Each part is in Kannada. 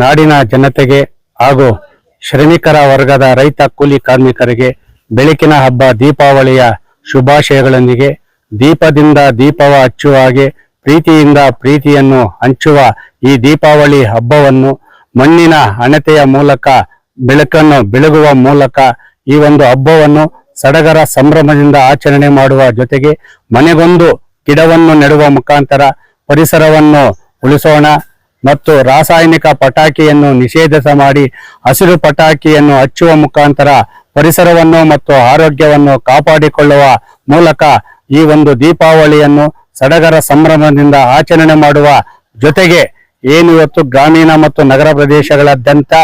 ನಾಡಿನ ಜನತೆಗೆ ಹಾಗೂ ಶ್ರಮಿಕರ ವರ್ಗದ ರೈತ ಕೂಲಿ ಕಾರ್ಮಿಕರಿಗೆ ಬೆಳಕಿನ ಹಬ್ಬ ದೀಪಾವಳಿಯ ಶುಭಾಶಯಗಳೊಂದಿಗೆ ದೀಪದಿಂದ ದೀಪವ ಹಚ್ಚುವ ಹಾಗೆ ಪ್ರೀತಿಯಿಂದ ಪ್ರೀತಿಯನ್ನು ಹಂಚುವ ಈ ದೀಪಾವಳಿ ಹಬ್ಬವನ್ನು ಮಣ್ಣಿನ ಹಣತೆಯ ಮೂಲಕ ಬೆಳಕನ್ನು ಬೆಳಗುವ ಮೂಲಕ ಈ ಒಂದು ಹಬ್ಬವನ್ನು ಸಡಗರ ಸಂಭ್ರಮದಿಂದ ಆಚರಣೆ ಮಾಡುವ ಜೊತೆಗೆ ಮನೆಗೊಂದು ಗಿಡವನ್ನು ನೆಡುವ ಮುಖಾಂತರ ಪರಿಸರವನ್ನು ಉಳಿಸೋಣ ಮತ್ತು ರಾಸಾಯನಿಕ ಪಟಾಕಿಯನ್ನು ನಿಷೇಧಿಸ ಮಾಡಿ ಹಸಿರು ಪಟಾಕಿಯನ್ನು ಹಚ್ಚುವ ಮುಖಾಂತರ ಪರಿಸರವನ್ನು ಮತ್ತು ಆರೋಗ್ಯವನ್ನು ಕಾಪಾಡಿಕೊಳ್ಳುವ ಮೂಲಕ ಈ ಒಂದು ದೀಪಾವಳಿಯನ್ನು ಸಡಗರ ಸಂಭ್ರಮದಿಂದ ಆಚರಣೆ ಮಾಡುವ ಜೊತೆಗೆ ಏನು ಇವತ್ತು ಗ್ರಾಮೀಣ ಮತ್ತು ನಗರ ಪ್ರದೇಶಗಳಾದ್ಯಂತ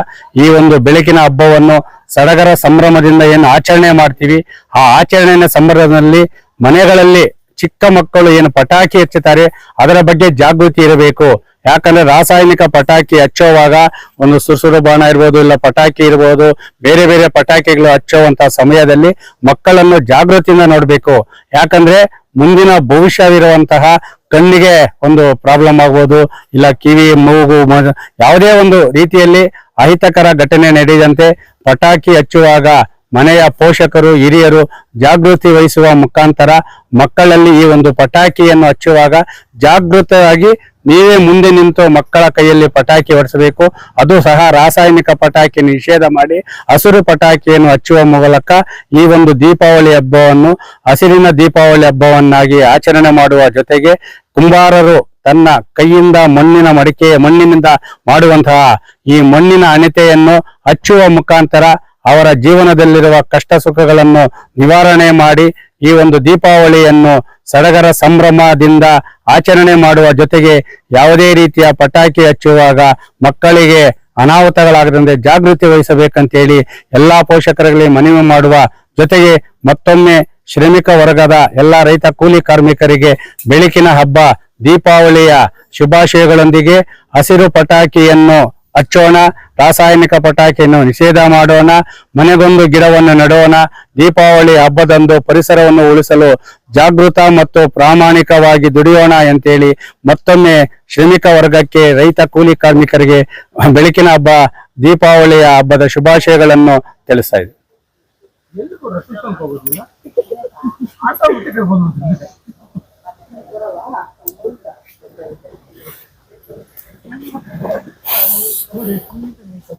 ಈ ಒಂದು ಬೆಳಕಿನ ಹಬ್ಬವನ್ನು ಸಡಗರ ಸಂಭ್ರಮದಿಂದ ಏನು ಆಚರಣೆ ಮಾಡ್ತೀವಿ, ಆ ಆಚರಣೆಯ ಸಂಭ್ರಮದಲ್ಲಿ ಮನೆಗಳಲ್ಲಿ ಚಿಕ್ಕ ಮಕ್ಕಳು ಏನು ಪಟಾಕಿ ಹಚ್ಚುತ್ತಾರೆ ಅದರ ಬಗ್ಗೆ ಜಾಗೃತಿ ಇರಬೇಕು. ಯಾಕಂದ್ರೆ ರಾಸಾಯನಿಕ ಪಟಾಕಿ ಹಚ್ಚುವಾಗ ಒಂದು ಸುಸುರು ಬಾಣ ಇರ್ಬೋದು, ಇಲ್ಲ ಪಟಾಕಿ ಇರ್ಬೋದು, ಬೇರೆ ಬೇರೆ ಪಟಾಕಿಗಳು ಹಚ್ಚುವಂತ ಸಮಯದಲ್ಲಿ ಮಕ್ಕಳನ್ನು ಜಾಗೃತಿಯಿಂದ ನೋಡ್ಬೇಕು. ಯಾಕಂದ್ರೆ ಮುಂದಿನ ಭವಿಷ್ಯವಿರುವಂತಹ ಕಣ್ಣಿಗೆ ಒಂದು ಪ್ರಾಬ್ಲಮ್ ಆಗ್ಬೋದು, ಇಲ್ಲ ಕಿವಿ ಮೂಗು ಯಾವುದೇ ಒಂದು ರೀತಿಯಲ್ಲಿ ಅಹಿತಕರ ಘಟನೆ ನಡೆಯದಂತೆ ಪಟಾಕಿ ಹಚ್ಚುವಾಗ ಮನೆಯ ಪೋಷಕರು ಹಿರಿಯರು ಜಾಗೃತಿ ವಹಿಸುವ ಮುಖಾಂತರ ಮಕ್ಕಳಲ್ಲಿ ಈ ಒಂದು ಪಟಾಕಿಯನ್ನು ಹಚ್ಚುವಾಗ ಜಾಗೃತವಾಗಿ ನೀವೇ ಮುಂದೆ ನಿಂತು ಮಕ್ಕಳ ಕೈಯಲ್ಲಿ ಪಟಾಕಿ ಹೊಡೆಸಬೇಕು. ಅದು ಸಹ ರಾಸಾಯನಿಕ ಪಟಾಕಿ ನಿಷೇಧ ಮಾಡಿ ಹಸಿರು ಪಟಾಕಿಯನ್ನು ಹಚ್ಚುವ ಮೂಲಕ ಈ ಒಂದು ದೀಪಾವಳಿ ಹಬ್ಬವನ್ನು ಹಸಿರಿನ ದೀಪಾವಳಿ ಹಬ್ಬವನ್ನಾಗಿ ಆಚರಣೆ ಮಾಡುವ ಜೊತೆಗೆ ಕುಂಬಾರರು ತನ್ನ ಕೈಯಿಂದ ಮಣ್ಣಿನಿಂದ ಮಾಡುವಂತಹ ಈ ಮಣ್ಣಿನ ಹಣತೆಯನ್ನು ಹಚ್ಚುವ ಮುಖಾಂತರ ಅವರ ಜೀವನದಲ್ಲಿರುವ ಕಷ್ಟ ಸುಖಗಳನ್ನು ನಿವಾರಣೆ ಮಾಡಿ ಈ ಒಂದು ದೀಪಾವಳಿಯನ್ನು ಸಡಗರ ಸಂಭ್ರಮದಿಂದ ಆಚರಣೆ ಮಾಡುವ ಜೊತೆಗೆ ಯಾವುದೇ ರೀತಿಯ ಪಟಾಕಿ ಹಚ್ಚುವಾಗ ಮಕ್ಕಳಿಗೆ ಅನಾಹುತಗಳಾಗದಂತೆ ಜಾಗೃತಿ ವಹಿಸಬೇಕಂತೇಳಿ ಎಲ್ಲಾ ಪೋಷಕರಿಗೆ ಮನವಿ ಮಾಡುವ ಜೊತೆಗೆ ಮತ್ತೊಮ್ಮೆ ಶ್ರಮಿಕ ವರ್ಗದ ಎಲ್ಲ ರೈತ ಕೂಲಿ ಕಾರ್ಮಿಕರಿಗೆ ಬೆಳಕಿನ ಹಬ್ಬ ದೀಪಾವಳಿಯ ಶುಭಾಶಯಗಳೊಂದಿಗೆ ಹಸಿರು ಪಟಾಕಿಯನ್ನು ಹಚ್ಚೋಣ, ರಾಸಾಯನಿಕ ಪಟಾಕಿಯನ್ನು ನಿಷೇಧ ಮಾಡೋಣ, ಮನೆಗೊಂದು ಗಿಡವನ್ನು ನೆಡೋಣ, ದೀಪಾವಳಿ ಹಬ್ಬದಂದು ಪರಿಸರವನ್ನು ಉಳಿಸಲು ಜಾಗೃತ ಮತ್ತು ಪ್ರಾಮಾಣಿಕವಾಗಿ ದುಡಿಯೋಣ ಅಂತೇಳಿ ಮತ್ತೊಮ್ಮೆ ಶ್ರಮಿಕ ವರ್ಗಕ್ಕೆ ರೈತ ಕೂಲಿ ಕಾರ್ಮಿಕರಿಗೆ ಬೆಳಕಿನ ಹಬ್ಬ ದೀಪಾವಳಿಯ ಹಬ್ಬದ ಶುಭಾಶಯಗಳನ್ನು ತಿಳಿಸ್ತಾ ಇದೆ.